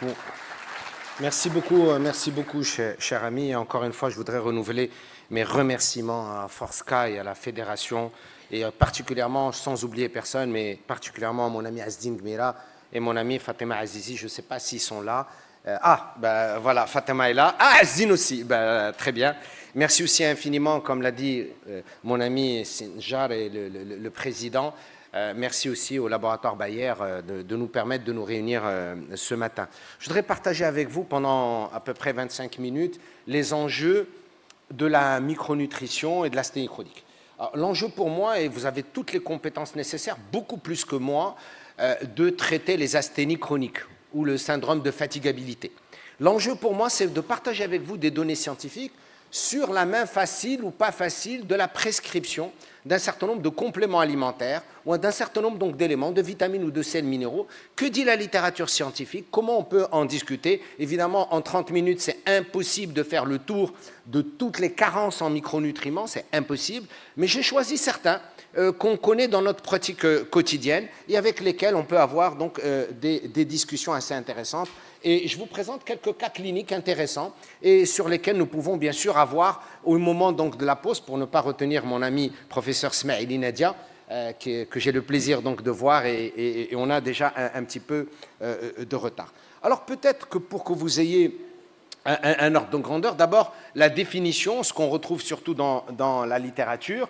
Bon. Merci beaucoup, cher ami. Et encore une fois, je voudrais renouveler mes remerciements à Forska et à la Fédération, et particulièrement, sans oublier personne, mais particulièrement à mon ami Azdine Gmira et mon ami Fatima Azizi. Je ne sais pas s'ils sont là. Voilà, Fatima est là. Ah, Azdine aussi. Très bien. Merci aussi infiniment, comme l'a dit mon ami Sinjar et le président. Merci aussi au laboratoire Bayer de nous permettre de nous réunir ce matin. Je voudrais partager avec vous pendant à peu près 25 minutes les enjeux de la micronutrition et de l'asthénie chronique. L'enjeu pour moi, et vous avez toutes les compétences nécessaires, beaucoup plus que moi, de traiter les asthénies chroniques ou le syndrome de fatigabilité. L'enjeu pour moi, c'est de partager avec vous des données scientifiques sur la main facile ou pas facile de la prescription d'un certain nombre de compléments alimentaires ou d'un certain nombre d'éléments, de vitamines ou de sels minéraux. Que dit la littérature scientifique? Comment on peut en discuter? Évidemment, en 30 minutes, c'est impossible de faire le tour de toutes les carences en micronutriments, c'est impossible, mais j'ai choisi certains qu'on connaît dans notre pratique quotidienne et avec lesquels on peut avoir donc des discussions assez intéressantes. Et je vous présente quelques cas cliniques intéressants et sur lesquels nous pouvons bien sûr avoir, au moment donc de la pause, pour ne pas retenir mon ami professeur Smaïli Nadia, que j'ai le plaisir donc de voir et on a déjà un petit peu de retard. Alors peut-être que pour que vous ayez un ordre de grandeur, d'abord la définition, ce qu'on retrouve surtout dans la littérature,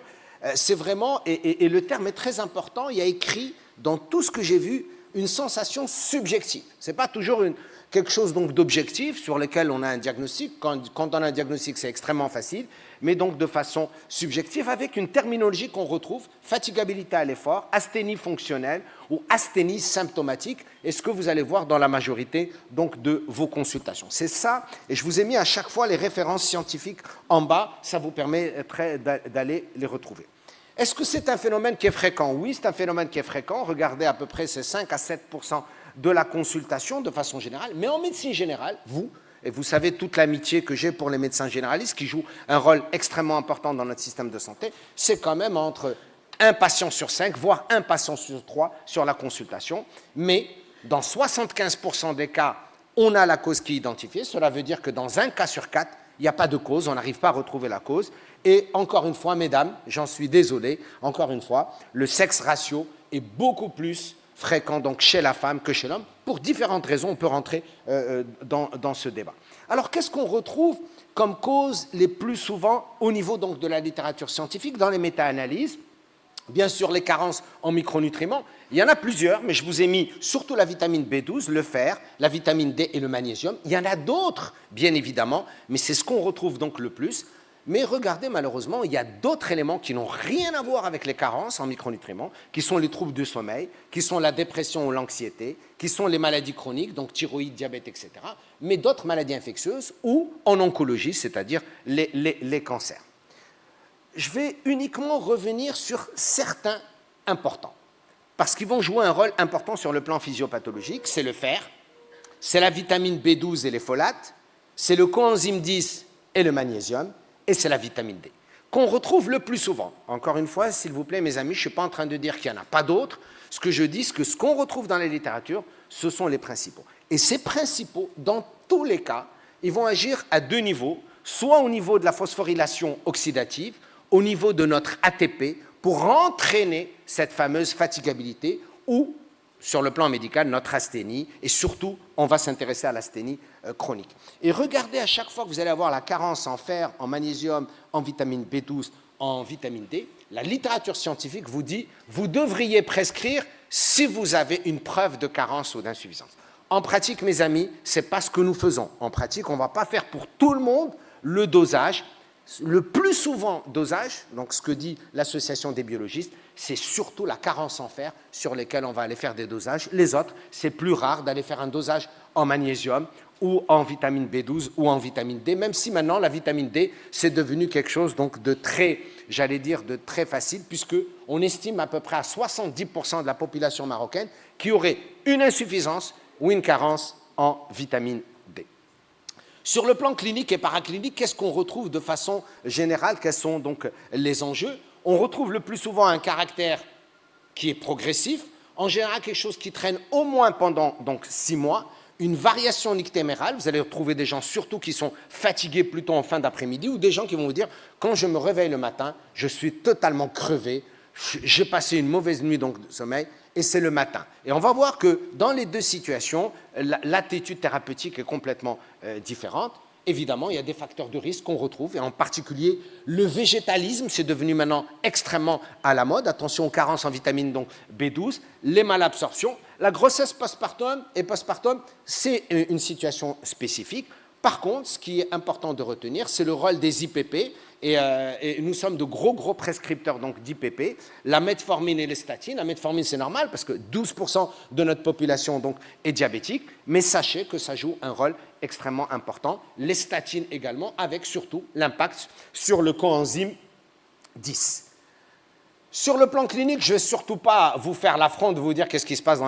c'est vraiment, et le terme est très important, il y a écrit dans tout ce que j'ai vu une sensation subjective. Ce n'est pas toujours quelque chose d'objectif sur lequel on a un diagnostic. Quand on a un diagnostic, c'est extrêmement facile, mais donc de façon subjective, avec une terminologie qu'on retrouve, fatigabilité à l'effort, asthénie fonctionnelle ou asthénie symptomatique, et ce que vous allez voir dans la majorité donc, de vos consultations. C'est ça, et je vous ai mis à chaque fois les références scientifiques en bas, ça vous permettrait d'aller les retrouver. Est-ce que c'est un phénomène qui est fréquent? Oui, c'est un phénomène qui est fréquent. Regardez, à peu près, c'est 5 à 7% de la consultation de façon générale. Mais en médecine générale, et vous savez toute l'amitié que j'ai pour les médecins généralistes qui jouent un rôle extrêmement important dans notre système de santé, c'est quand même entre un patient sur 5, voire un patient sur 3 sur la consultation. Mais dans 75% des cas, on a la cause qui est identifiée. Cela veut dire que dans un cas sur 4, il n'y a pas de cause, on n'arrive pas à retrouver la cause. Et encore une fois, mesdames, j'en suis désolé, encore une fois, le sexe ratio est beaucoup plus fréquent donc chez la femme que chez l'homme. Pour différentes raisons, on peut rentrer dans ce débat. Alors, qu'est-ce qu'on retrouve comme cause les plus souvent au niveau donc, de la littérature scientifique dans les méta-analyses? Bien sûr, les carences en micronutriments, il y en a plusieurs, mais je vous ai mis surtout la vitamine B12, le fer, la vitamine D et le magnésium. Il y en a d'autres, bien évidemment, mais c'est ce qu'on retrouve donc le plus. Mais regardez, malheureusement, il y a d'autres éléments qui n'ont rien à voir avec les carences en micronutriments, qui sont les troubles du sommeil, qui sont la dépression ou l'anxiété, qui sont les maladies chroniques, donc thyroïde, diabète, etc., mais d'autres maladies infectieuses ou en oncologie, c'est-à-dire les cancers. Je vais uniquement revenir sur certains importants, parce qu'ils vont jouer un rôle important sur le plan physiopathologique. C'est le fer, c'est la vitamine B12 et les folates, c'est le coenzyme 10 et le magnésium, et c'est la vitamine D, qu'on retrouve le plus souvent. Encore une fois, s'il vous plaît, mes amis, je ne suis pas en train de dire qu'il n'y en a pas d'autres. Ce que je dis, c'est que ce qu'on retrouve dans la littérature, ce sont les principaux. Et ces principaux, dans tous les cas, ils vont agir à deux niveaux, soit au niveau de la phosphorylation oxydative, au niveau de notre ATP, pour entraîner cette fameuse fatigabilité, ou, sur le plan médical, notre asthénie, et surtout, on va s'intéresser à l'asthénie chronique. Et regardez à chaque fois que vous allez avoir la carence en fer, en magnésium, en vitamine B12, en vitamine D, la littérature scientifique vous dit vous devriez prescrire si vous avez une preuve de carence ou d'insuffisance. En pratique, mes amis, ce n'est pas ce que nous faisons. En pratique, on ne va pas faire pour tout le monde le dosage. Le plus souvent dosage, donc ce que dit l'association des biologistes, c'est surtout la carence en fer sur lesquels on va aller faire des dosages. Les autres, c'est plus rare d'aller faire un dosage en magnésium ou en vitamine B12 ou en vitamine D, même si maintenant la vitamine D, c'est devenu quelque chose donc, de très, j'allais dire, de très facile, puisqu'on estime à peu près à 70% de la population marocaine qui aurait une insuffisance ou une carence en vitamine D. Sur le plan clinique et paraclinique, qu'est-ce qu'on retrouve de façon générale? Quels sont donc les enjeux? On retrouve le plus souvent un caractère qui est progressif, en général quelque chose qui traîne au moins pendant donc 6 mois, une variation nictémérale. Vous allez retrouver des gens surtout qui sont fatigués plutôt en fin d'après-midi ou des gens qui vont vous dire « quand je me réveille le matin, je suis totalement crevé, j'ai passé une mauvaise nuit donc, de sommeil et c'est le matin ». Et on va voir que dans les deux situations, l'attitude thérapeutique est complètement différente. Évidemment, il y a des facteurs de risque qu'on retrouve, et en particulier le végétalisme, c'est devenu maintenant extrêmement à la mode. Attention aux carences en vitamine donc B12, les malabsorptions. La grossesse postpartum, c'est une situation spécifique. Par contre, ce qui est important de retenir, c'est le rôle des IPP, et nous sommes de gros prescripteurs d'IPP, la metformine et les statines. La metformine, c'est normal parce que 12% de notre population donc, est diabétique, mais sachez que ça joue un rôle extrêmement important. Les statines également, avec surtout l'impact sur le coenzyme 10. Sur le plan clinique, je ne vais surtout pas vous faire l'affront de vous dire qu'est-ce qui se passe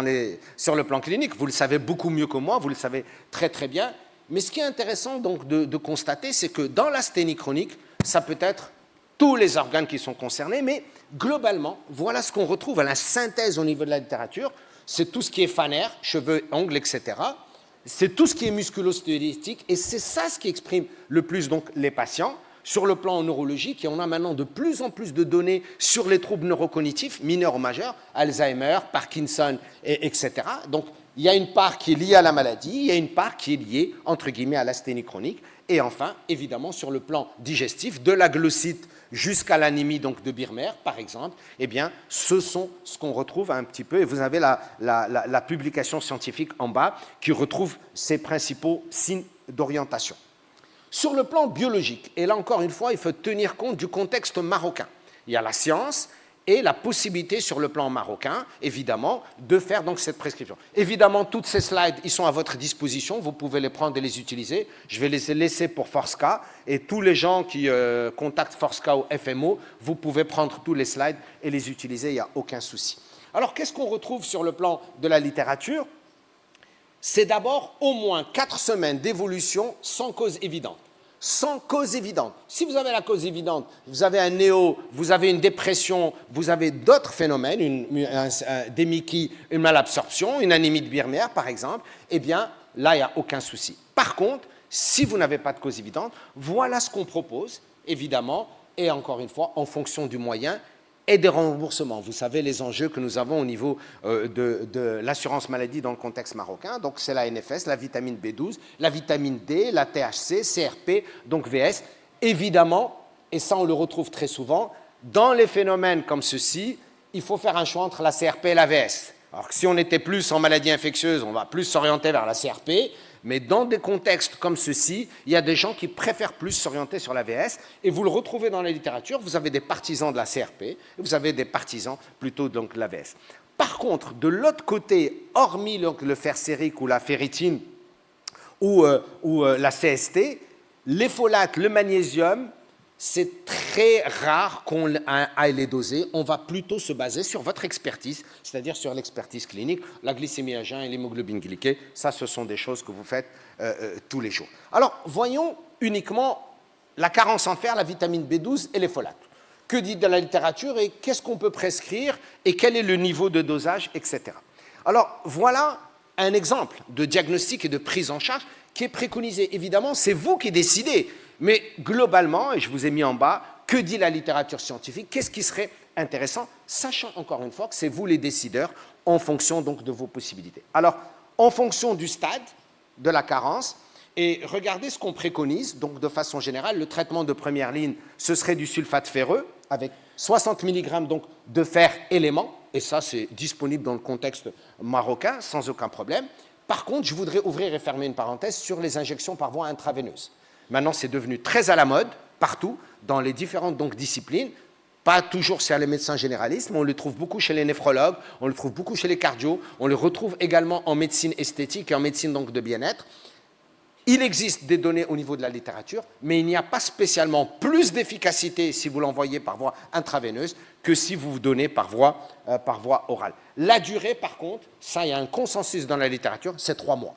sur le plan clinique. Vous le savez beaucoup mieux que moi, vous le savez très bien. Mais ce qui est intéressant donc de constater, c'est que dans l'asthénie chronique, ça peut être tous les organes qui sont concernés, mais globalement, voilà ce qu'on retrouve à la synthèse au niveau de la littérature. C'est tout ce qui est phaner, cheveux, ongles, etc. C'est tout ce qui est musculo-squelettique, et c'est ça ce qui exprime le plus donc, les patients. Sur le plan neurologique, et on a maintenant de plus en plus de données sur les troubles neurocognitifs, mineurs ou majeurs, Alzheimer, Parkinson, etc. Donc, il y a une part qui est liée à la maladie, il y a une part qui est liée, entre guillemets, à l'asthénie chronique. Et enfin, évidemment, sur le plan digestif, de la glossite jusqu'à l'anémie donc, de Birmer, par exemple, eh bien, ce sont ce qu'on retrouve un petit peu, et vous avez la publication scientifique en bas qui retrouve ces principaux signes d'orientation. Sur le plan biologique, et là encore une fois, il faut tenir compte du contexte marocain. Il y a la science et la possibilité sur le plan marocain, évidemment, de faire donc cette prescription. Évidemment, toutes ces slides, ils sont à votre disposition, vous pouvez les prendre et les utiliser. Je vais les laisser pour Forska, et tous les gens qui contactent Forska ou FMO, vous pouvez prendre tous les slides et les utiliser, il n'y a aucun souci. Alors, qu'est-ce qu'on retrouve sur le plan de la littérature ? C'est d'abord au moins 4 semaines d'évolution sans cause évidente. Sans cause évidente. Si vous avez la cause évidente, vous avez un néo, vous avez une dépression, vous avez d'autres phénomènes, des Mickey, une malabsorption, une anémie de Birmer par exemple, eh bien là, il n'y a aucun souci. Par contre, si vous n'avez pas de cause évidente, voilà ce qu'on propose, évidemment, et encore une fois, en fonction du moyen et des remboursements. Vous savez les enjeux que nous avons au niveau de l'assurance maladie dans le contexte marocain. Donc, c'est la NFS, la vitamine B12, la vitamine D, la THC, CRP, donc VS. Évidemment, et ça on le retrouve très souvent, dans les phénomènes comme ceci, il faut faire un choix entre la CRP et la VS. Alors que si on était plus en maladie infectieuse, on va plus s'orienter vers la CRP, mais dans des contextes comme ceci, il y a des gens qui préfèrent plus s'orienter sur la VS, et vous le retrouvez dans la littérature, vous avez des partisans de la CRP, et vous avez des partisans plutôt donc de la VS. Par contre, de l'autre côté, hormis le fer sérique ou la ferritine ou la CST, les folates, le magnésium, c'est très rare qu'on aille les doser. On va plutôt se baser sur votre expertise, c'est-à-dire sur l'expertise clinique, la glycémie à jeun et l'hémoglobine glyquée. Ça, ce sont des choses que vous faites tous les jours. Alors, voyons uniquement la carence en fer, la vitamine B12 et les folates. Que dit de la littérature et qu'est-ce qu'on peut prescrire et quel est le niveau de dosage, etc. Alors, voilà un exemple de diagnostic et de prise en charge qui est préconisé. Évidemment, c'est vous qui décidez. Mais globalement, et je vous ai mis en bas, que dit la littérature scientifique? Qu'est-ce qui serait intéressant? Sachant encore une fois que c'est vous les décideurs en fonction donc de vos possibilités. Alors, en fonction du stade de la carence, et regardez ce qu'on préconise, donc de façon générale, le traitement de première ligne, ce serait du sulfate ferreux avec 60 mg donc, de fer élément, et ça c'est disponible dans le contexte marocain sans aucun problème. Par contre, je voudrais ouvrir et fermer une parenthèse sur les injections par voie intraveineuse. Maintenant, c'est devenu très à la mode, partout, dans les différentes donc, disciplines, pas toujours chez les médecins généralistes, mais on le trouve beaucoup chez les néphrologues, on le trouve beaucoup chez les cardios, on le retrouve également en médecine esthétique et en médecine donc, de bien-être. Il existe des données au niveau de la littérature, mais il n'y a pas spécialement plus d'efficacité si vous l'envoyez par voie intraveineuse que si vous vous donnez par voie orale. La durée, par contre, ça, il y a un consensus dans la littérature, c'est 3 mois.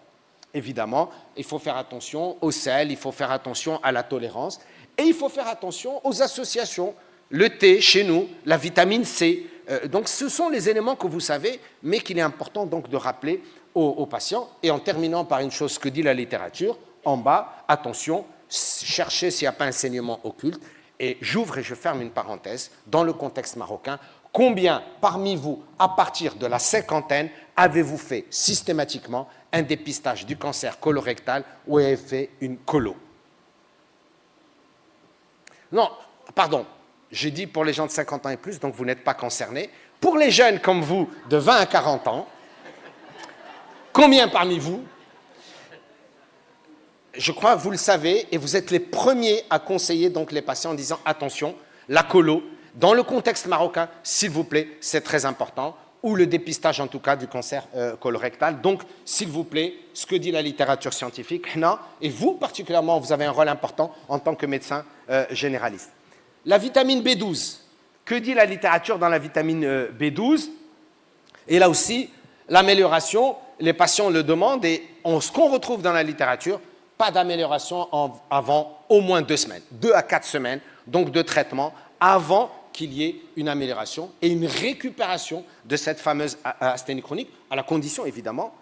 Évidemment, il faut faire attention au sel, il faut faire attention à la tolérance et il faut faire attention aux associations. Le thé, chez nous, la vitamine C, donc, ce sont les éléments que vous savez, mais qu'il est important donc de rappeler aux patients. Et en terminant par une chose que dit la littérature, en bas, attention, cherchez s'il n'y a pas un saignement occulte. Et j'ouvre et je ferme une parenthèse. Dans le contexte marocain, combien parmi vous, à partir de la cinquantaine, avez-vous fait systématiquement un dépistage du cancer colorectal ou avez fait une colo? Non, pardon, j'ai dit pour les gens de 50 ans et plus, donc vous n'êtes pas concernés. Pour les jeunes comme vous, de 20 à 40 ans, combien parmi vous? Je crois que vous le savez et vous êtes les premiers à conseiller donc les patients en disant attention, la colo, dans le contexte marocain, s'il vous plaît, c'est très important, ou le dépistage en tout cas du cancer colorectal. Donc, s'il vous plaît, ce que dit la littérature scientifique, et vous particulièrement, vous avez un rôle important en tant que médecin généraliste. La vitamine B12, que dit la littérature dans la vitamine B12? Et là aussi, l'amélioration, les patients le demandent et ce qu'on retrouve dans la littérature, pas d'amélioration avant au moins 2 semaines, 2 à 4 semaines, donc de traitement, avant qu'il y ait une amélioration et une récupération de cette fameuse asthénie chronique, à la condition évidemment,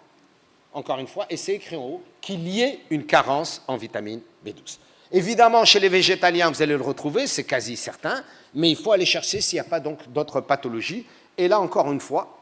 encore une fois, et c'est écrit en haut, qu'il y ait une carence en vitamine B12. Évidemment, chez les végétaliens, vous allez le retrouver, c'est quasi certain, mais il faut aller chercher s'il n'y a pas donc d'autres pathologies. Et là, encore une fois,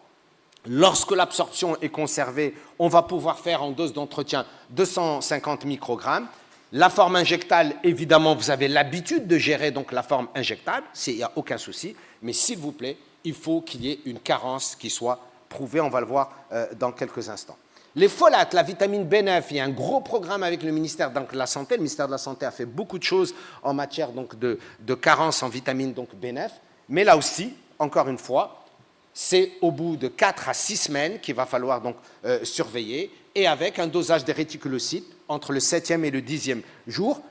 lorsque l'absorption est conservée, on va pouvoir faire en dose d'entretien 250 microgrammes. La forme injectable, évidemment, vous avez l'habitude de gérer donc la forme injectable, il n'y a aucun souci, mais s'il vous plaît, il faut qu'il y ait une carence qui soit prouvée, on va le voir dans quelques instants. Les folates, la vitamine B9, il y a un gros programme avec le ministère de la Santé. Le ministère de la Santé a fait beaucoup de choses en matière donc, de carence en vitamine donc B9, mais là aussi, encore une fois, c'est au bout de 4 à 6 semaines qu'il va falloir donc surveiller, et avec un dosage des réticulocytes entre le 7e et le 10e jour.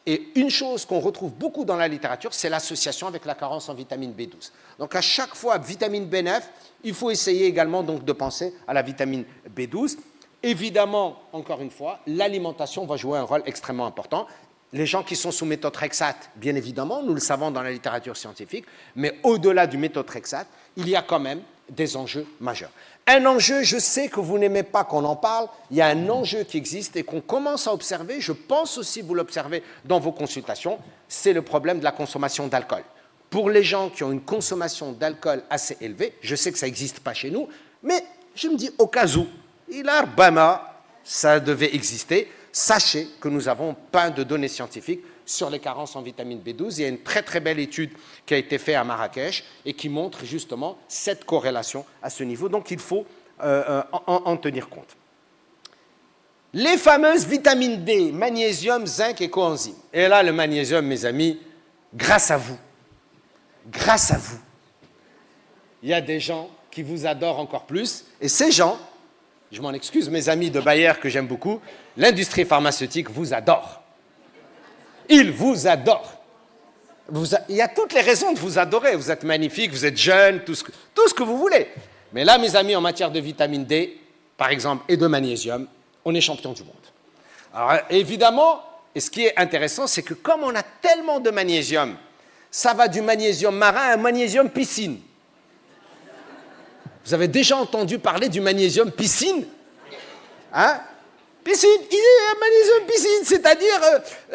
Et une chose qu'on retrouve beaucoup dans la littérature, c'est l'association avec la carence en vitamine B12. Donc à chaque fois, vitamine B9, il faut essayer également donc, de penser à la vitamine B12. Évidemment, encore une fois, l'alimentation va jouer un rôle extrêmement important. Les gens qui sont sous méthotrexate, bien évidemment, nous le savons dans la littérature scientifique, mais au-delà du méthotrexate, il y a quand même des enjeux majeurs. Un enjeu, je sais que vous n'aimez pas qu'on en parle, il y a un enjeu qui existe et qu'on commence à observer, je pense aussi vous l'observez dans vos consultations, c'est le problème de la consommation d'alcool. Pour les gens qui ont une consommation d'alcool assez élevée, je sais que ça n'existe pas chez nous, mais je me dis au cas où, ça devait exister, sachez que nous avons plein de données scientifiques sur les carences en vitamine B12. Il y a une très très belle étude qui a été faite à Marrakech et qui montre justement cette corrélation à ce niveau. Donc il faut en tenir compte. Les fameuses vitamines D, magnésium, zinc et coenzyme. Et là, le magnésium, mes amis, grâce à vous, il y a des gens qui vous adorent encore plus. Et ces gens, je m'en excuse, mes amis de Bayer que j'aime beaucoup, l'industrie pharmaceutique vous adore. Il vous adore. Il y a toutes les raisons de vous adorer. Vous êtes magnifique, vous êtes jeune, tout ce que vous voulez. Mais là, mes amis, en matière de vitamine D, par exemple, et de magnésium, on est champion du monde. Alors, évidemment, et ce qui est intéressant, c'est que comme on a tellement de magnésium, ça va du magnésium marin à un magnésium piscine. Vous avez déjà entendu parler du magnésium piscine? Hein? Piscine, magnésium piscine, c'est-à-dire,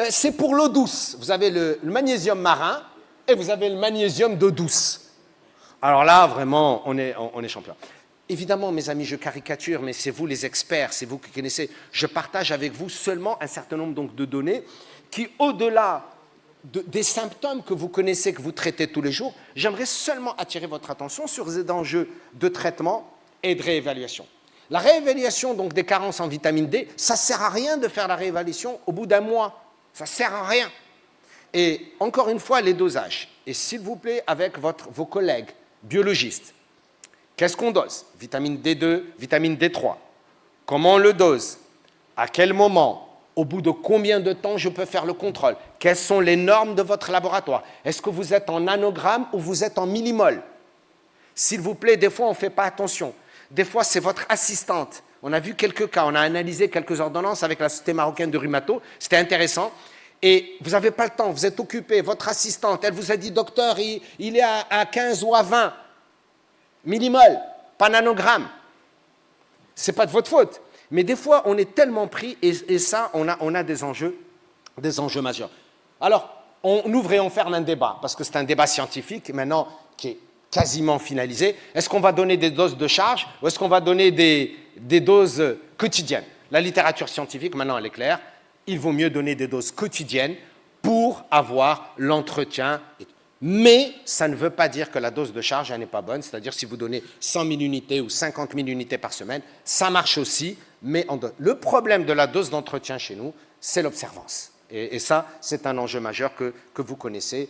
c'est pour l'eau douce. Vous avez le magnésium marin et vous avez le magnésium d'eau douce. Alors là, vraiment, on est champion. Évidemment, mes amis, je caricature, mais c'est vous les experts, c'est vous qui connaissez. Je partage avec vous seulement un certain nombre donc, de données qui, au-delà des symptômes que vous connaissez, que vous traitez tous les jours, j'aimerais seulement attirer votre attention sur les enjeux de traitement et de réévaluation. La réévaluation donc, des carences en vitamine D, ça ne sert à rien de faire la réévaluation au bout d'un mois. Ça ne sert à rien. Et encore une fois, les dosages. Et s'il vous plaît, avec vos collègues biologistes, qu'est-ce qu'on dose? Vitamine D2, vitamine D3. Comment on le dose? À quel moment? Au bout de combien de temps je peux faire le contrôle? Quelles sont les normes de votre laboratoire? Est-ce que vous êtes en nanogramme ou vous êtes en millimol? S'il vous plaît, des fois, on ne fait pas attention. Des fois, c'est votre assistante. On a vu quelques cas, on a analysé quelques ordonnances avec la Société marocaine de rhumato. C'était intéressant. Et vous n'avez pas le temps, vous êtes occupé. Votre assistante, elle vous a dit, docteur, il est à 15 ou à 20. Millimol, pas nanogramme. Ce n'est pas de votre faute. Mais des fois, on est tellement pris, et ça, on a des enjeux majeurs. Alors, on ouvre et on ferme un débat, parce que c'est un débat scientifique, maintenant, qui est quasiment finalisé. Est-ce qu'on va donner des doses de charge, ou est-ce qu'on va donner des doses quotidiennes? La littérature scientifique, maintenant, elle est claire. Il vaut mieux donner des doses quotidiennes pour avoir l'entretien. Mais ça ne veut pas dire que la dose de charge n'est pas bonne. C'est-à-dire si vous donnez 100 000 unités ou 50 000 unités par semaine, ça marche aussi. Mais le problème de la dose d'entretien chez nous, c'est l'observance. Et ça, c'est un enjeu majeur que vous connaissez,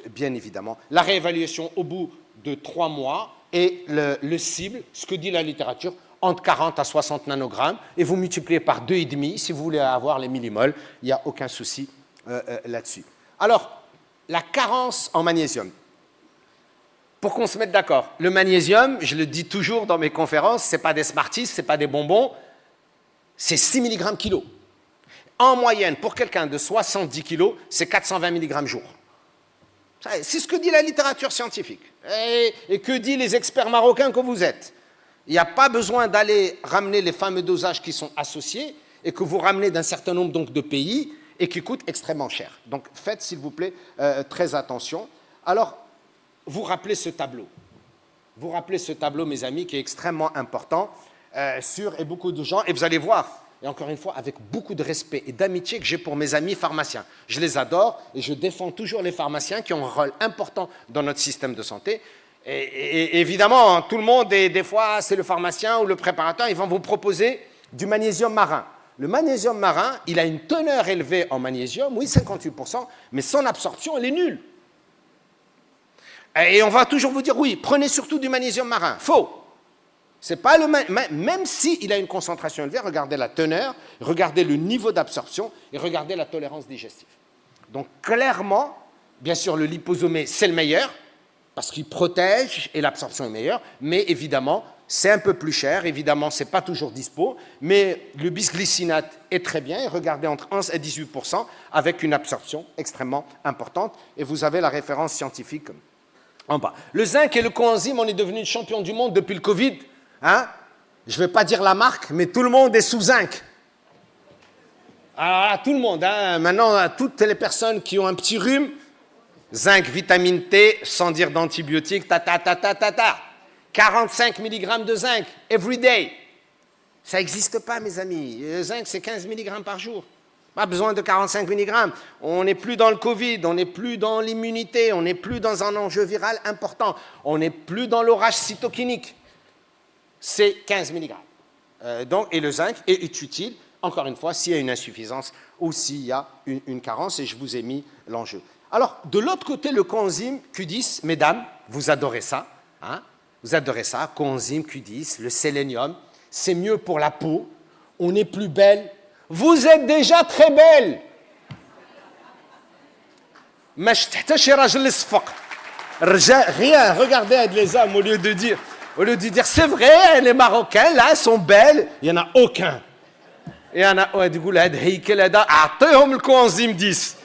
bien évidemment. La réévaluation au bout de 3 mois et le cible, ce que dit la littérature, entre 40 à 60 nanogrammes, et vous multipliez par 2,5 si vous voulez avoir les millimoles. Il n'y a aucun souci là-dessus. Alors, la carence en magnésium. Pour qu'on se mette d'accord, le magnésium, je le dis toujours dans mes conférences, ce n'est pas des Smarties, ce n'est pas des bonbons, c'est 6 mg kilo. En moyenne, pour quelqu'un de 70 kg, c'est 420 mg jour. C'est ce que dit la littérature scientifique. Et que disent les experts marocains que vous êtes. Il n'y a pas besoin d'aller ramener les fameux dosages qui sont associés et que vous ramenez d'un certain nombre donc, de pays et qui coûtent extrêmement cher. Donc faites, s'il vous plaît, très attention. Alors, vous rappelez ce tableau. Vous rappelez ce tableau, mes amis, qui est extrêmement important et beaucoup de gens, et vous allez voir, et encore une fois, avec beaucoup de respect et d'amitié que j'ai pour mes amis pharmaciens. Je les adore et je défends toujours les pharmaciens qui ont un rôle important dans notre système de santé. Et évidemment, tout le monde, et des fois, c'est le pharmacien ou le préparateur, ils vont vous proposer du magnésium marin. Le magnésium marin, il a une teneur élevée en magnésium, oui, 58%, mais son absorption, elle est nulle. Et on va toujours vous dire, oui, prenez surtout du magnésium marin. Faux. C'est pas même s'il a une concentration élevée, regardez la teneur, regardez le niveau d'absorption et regardez la tolérance digestive. Donc, clairement, bien sûr, le liposomé, c'est le meilleur, parce qu'il protège et l'absorption est meilleure, mais évidemment, c'est un peu plus cher, évidemment, ce n'est pas toujours dispo, mais le bisglycinate est très bien, et regardez entre 11 et 18% avec une absorption extrêmement importante, et vous avez la référence scientifique en bas. Le zinc et le coenzyme, on est devenu champion du monde depuis le Covid. Hein? Je ne vais pas dire la marque, mais tout le monde est sous zinc. Ah, tout le monde. Hein? Maintenant, toutes les personnes qui ont un petit rhume, zinc, vitamine T, sans dire d'antibiotiques, 45 mg de zinc, every day. Ça n'existe pas, mes amis. Le zinc, c'est 15 mg par jour. Pas besoin de 45 mg. On n'est plus dans le Covid, on n'est plus dans l'immunité, on n'est plus dans un enjeu viral important, on n'est plus dans l'orage cytokinique. C'est 15 mg. Et le zinc est utile, encore une fois, s'il y a une insuffisance ou s'il y a une carence, et je vous ai mis l'enjeu. Alors, de l'autre côté, le coenzyme Q10, mesdames, vous adorez ça, hein? Vous adorez ça, coenzyme Q10, le sélénium, c'est mieux pour la peau, on est plus belle. Vous êtes déjà très belle. Rien, regardez les hommes au lieu de dire c'est vrai, les Marocains là sont belles, il n'y en a aucun. Il y en a du coup là, le coenzyme 10.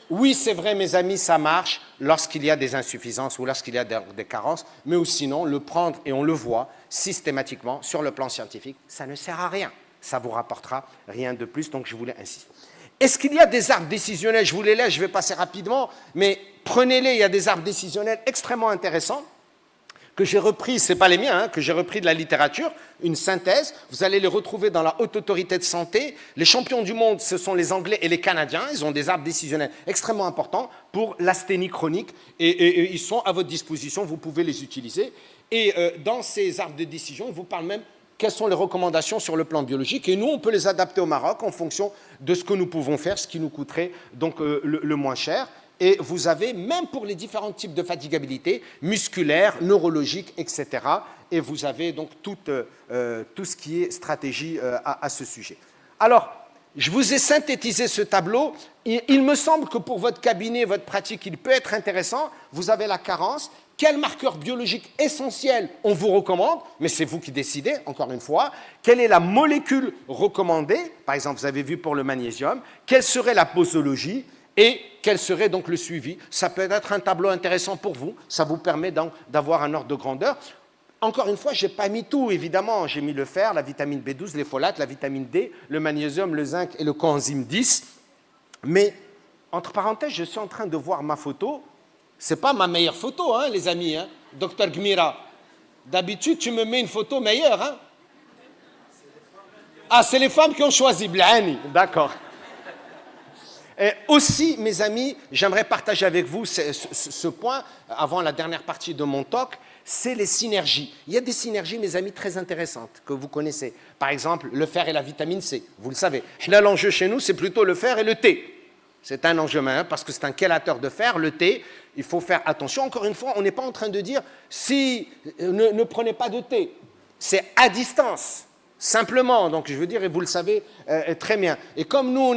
Oui, c'est vrai, mes amis, ça marche lorsqu'il y a des insuffisances ou lorsqu'il y a des carences, mais ou sinon, le prendre, et on le voit systématiquement sur le plan scientifique, ça ne sert à rien. Ça ne vous rapportera rien de plus, donc je voulais insister. Est-ce qu'il y a des arbres décisionnels? Je vous les laisse, je vais passer rapidement, mais prenez-les, il y a des arbres décisionnels extrêmement intéressants que j'ai repris, ce n'est pas les miens, hein, que j'ai repris de la littérature, une synthèse, vous allez les retrouver dans la Haute Autorité de Santé. Les champions du monde, ce sont les Anglais et les Canadiens, ils ont des arbres décisionnels extrêmement importants pour l'asthénie chronique, et ils sont à votre disposition, vous pouvez les utiliser. Et dans ces arbres de décision, ils vous parlent même quelles sont les recommandations sur le plan biologique, et nous, on peut les adapter au Maroc en fonction de ce que nous pouvons faire, ce qui nous coûterait donc le moins cher. Et vous avez, même pour les différents types de fatigabilité, musculaire, neurologique, etc. Et vous avez donc tout ce qui est stratégie à ce sujet. Alors, je vous ai synthétisé ce tableau. Il me semble que pour votre cabinet, votre pratique, il peut être intéressant. Vous avez la carence. Quel marqueur biologique essentiel on vous recommande? Mais c'est vous qui décidez, encore une fois. Quelle est la molécule recommandée? Par exemple, vous avez vu pour le magnésium. Quelle serait la posologie? Et quel serait donc le suivi? Ça peut être un tableau intéressant pour vous, ça vous permet donc d'avoir un ordre de grandeur. Encore une fois, je n'ai pas mis tout, évidemment. J'ai mis le fer, la vitamine B12, les folates, la vitamine D, le magnésium, le zinc et le coenzyme 10. Mais, entre parenthèses, je suis en train de voir ma photo. Ce n'est pas ma meilleure photo, hein, les amis. Hein. Docteur Gmira, d'habitude, tu me mets une photo meilleure. Hein. Ah, c'est les femmes qui ont choisi, Blani. D'accord. Et aussi, mes amis, j'aimerais partager avec vous ce point, avant la dernière partie de mon talk, c'est les synergies. Il y a des synergies, mes amis, très intéressantes que vous connaissez. Par exemple, le fer et la vitamine C, vous le savez. Là, l'enjeu chez nous, c'est plutôt le fer et le thé. C'est un enjeu, hein, parce que c'est un chélateur de fer, le thé. Il faut faire attention. Encore une fois, on n'est pas en train de dire si ne prenez pas de thé. C'est à distance. Simplement, donc je veux dire, et vous le savez très bien. Et comme nous,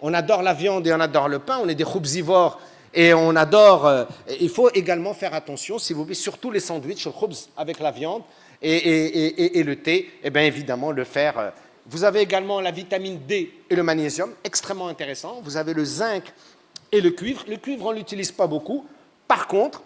on adore la viande et on adore le pain, on est des khoubzivores et on adore. Il faut également faire attention, s'il vous plaît, surtout les sandwichs, le khoubz avec la viande et le thé, et bien évidemment le fer. Vous avez également la vitamine D et le magnésium, extrêmement intéressant. Vous avez le zinc et le cuivre. Le cuivre, on ne l'utilise pas beaucoup. Par contre,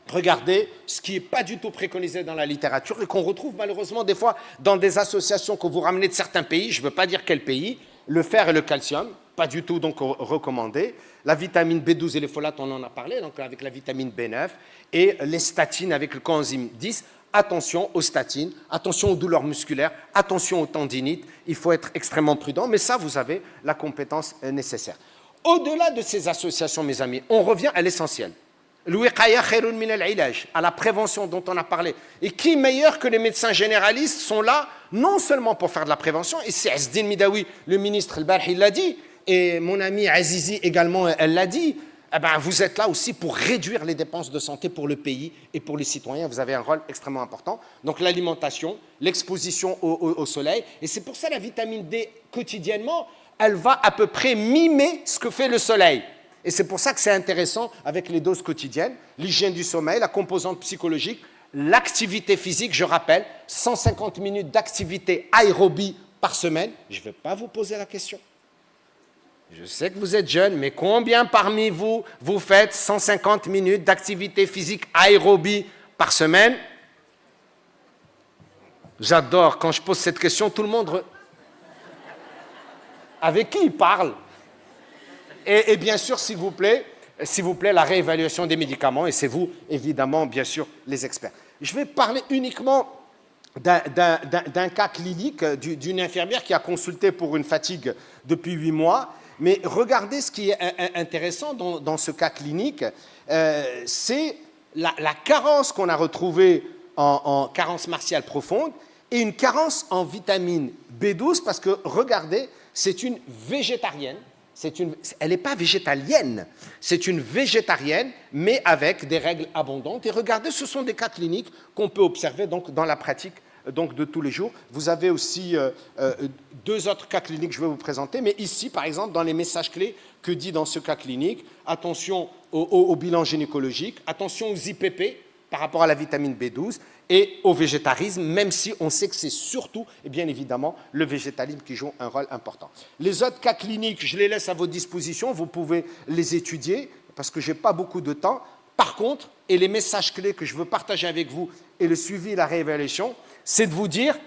regardez ce qui n'est pas du tout préconisé dans la littérature et qu'on retrouve malheureusement des fois dans des associations que vous ramenez de certains pays, je ne veux pas dire quel pays, le fer et le calcium, pas du tout donc recommandé. La vitamine B12 et les folates, on en a parlé, donc avec la vitamine B9 et les statines avec le coenzyme 10. Attention aux statines, attention aux douleurs musculaires, attention aux tendinites, il faut être extrêmement prudent, mais ça, vous avez la compétence nécessaire. Au-delà de ces associations, mes amis, on revient à l'essentiel. À la prévention dont on a parlé. Et qui meilleur que les médecins généralistes sont là, non seulement pour faire de la prévention, et c'est Azdine Midawi, le ministre, il l'a dit, et mon ami Azizi également, elle l'a dit, eh ben, vous êtes là aussi pour réduire les dépenses de santé pour le pays et pour les citoyens. Vous avez un rôle extrêmement important. Donc l'alimentation, l'exposition au soleil, et c'est pour ça la vitamine D, quotidiennement, elle va à peu près mimer ce que fait le soleil. Et c'est pour ça que c'est intéressant avec les doses quotidiennes, l'hygiène du sommeil, la composante psychologique, l'activité physique, je rappelle, 150 minutes d'activité aérobie par semaine. Je ne vais pas vous poser la question. Je sais que vous êtes jeune, mais combien parmi vous, vous faites 150 minutes d'activité physique aérobie par semaine? J'adore, quand je pose cette question, tout le monde... Avec qui il parle? Et bien sûr, s'il vous plaît, la réévaluation des médicaments, et c'est vous, évidemment, bien sûr, les experts. Je vais parler uniquement d'un cas clinique d'une infirmière qui a consulté pour une fatigue depuis 8 mois. Mais regardez ce qui est intéressant dans ce cas clinique, c'est la carence qu'on a retrouvée en carence martiale profonde et une carence en vitamine B12, parce que, regardez, c'est une végétarienne. Elle n'est pas végétalienne, c'est une végétarienne, mais avec des règles abondantes. Et regardez, ce sont des cas cliniques qu'on peut observer donc, dans la pratique donc, de tous les jours. Vous avez aussi 2 autres cas cliniques que je vais vous présenter, mais ici, par exemple, dans les messages clés, que dit dans ce cas clinique, attention au bilan gynécologique, attention aux IPP par rapport à la vitamine B12 et au végétarisme, même si on sait que c'est surtout, et bien évidemment, le végétalisme qui joue un rôle important. Les autres cas cliniques, je les laisse à votre disposition, vous pouvez les étudier, parce que je n'ai pas beaucoup de temps. Par contre, et les messages clés que je veux partager avec vous, et le suivi et la réévaluation, c'est de vous dire,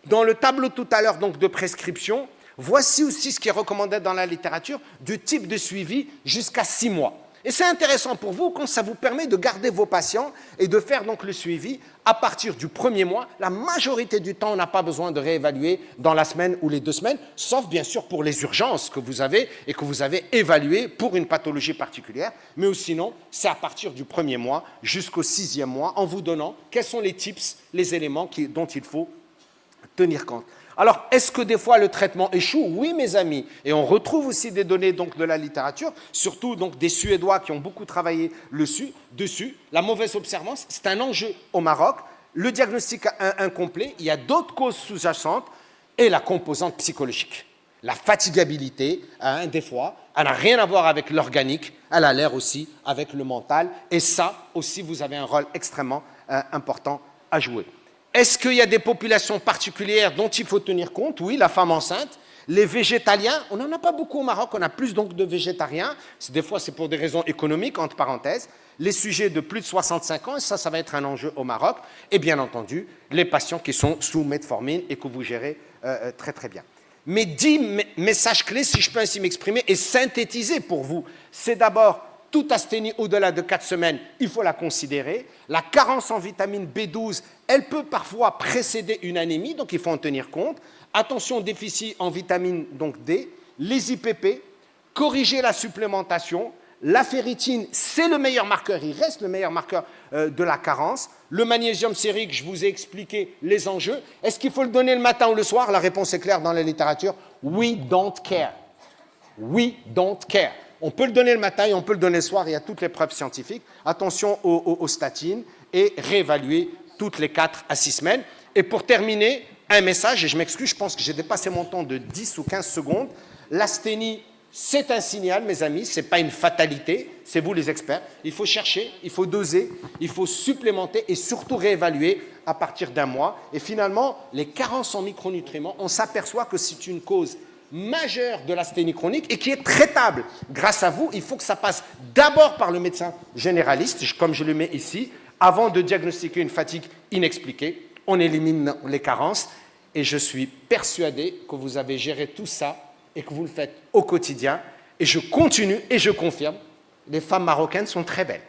dans le tableau tout à l'heure donc de prescription, voici aussi ce qui est recommandé dans la littérature, du type de suivi jusqu'à 6 mois. Et c'est intéressant pour vous quand ça vous permet de garder vos patients et de faire donc le suivi à partir du 1er mois. La majorité du temps, on n'a pas besoin de réévaluer dans la semaine ou les 2 semaines, sauf bien sûr pour les urgences que vous avez et que vous avez évaluées pour une pathologie particulière. Mais sinon, c'est à partir du 1er mois jusqu'au 6e mois en vous donnant quels sont les tips, les éléments dont il faut tenir compte. Alors, est-ce que des fois le traitement échoue? Oui, mes amis. Et on retrouve aussi des données donc, de la littérature, surtout donc, des Suédois qui ont beaucoup travaillé dessus. La mauvaise observance, c'est un enjeu au Maroc. Le diagnostic incomplet, il y a d'autres causes sous-jacentes et la composante psychologique. La fatigabilité, des fois, elle n'a rien à voir avec l'organique, elle a l'air aussi avec le mental. Et ça aussi, vous avez un rôle extrêmement important à jouer. Est-ce qu'il y a des populations particulières dont il faut tenir compte? Oui, la femme enceinte. Les végétaliens, on n'en a pas beaucoup au Maroc, on a plus donc de végétariens. Des fois, c'est pour des raisons économiques, entre parenthèses. Les sujets de plus de 65 ans, et ça va être un enjeu au Maroc. Et bien entendu, les patients qui sont sous metformine et que vous gérez très très bien. Mes 10 messages clés, si je peux ainsi m'exprimer, et synthétiser pour vous, c'est d'abord toute asthénie au-delà de 4 semaines, il faut la considérer. La carence en vitamine B12, elle peut parfois précéder une anémie, donc il faut en tenir compte. Attention au déficit en vitamine donc D, les IPP, corriger la supplémentation. La ferritine, c'est le meilleur marqueur, il reste le meilleur marqueur de la carence. Le magnésium sérique, je vous ai expliqué les enjeux. Est-ce qu'il faut le donner le matin ou le soir? La réponse est claire dans la littérature. We don't care. We don't care. On peut le donner le matin et on peut le donner le soir, il y a toutes les preuves scientifiques. Attention aux statines et réévaluer toutes les 4 à 6 semaines. Et pour terminer, un message, et je m'excuse, je pense que j'ai dépassé mon temps de 10 ou 15 secondes. L'asthénie, c'est un signal, mes amis, ce n'est pas une fatalité, c'est vous les experts. Il faut chercher, il faut doser, il faut supplémenter et surtout réévaluer à partir d'un mois. Et finalement, les carences en micronutriments, on s'aperçoit que c'est une cause majeure de l'asthénie chronique et qui est traitable. Grâce à vous, il faut que ça passe d'abord par le médecin généraliste, comme je le mets ici, avant de diagnostiquer une fatigue inexpliquée. On élimine les carences et je suis persuadé que vous avez géré tout ça et que vous le faites au quotidien. Et je continue et je confirme, les femmes marocaines sont très belles.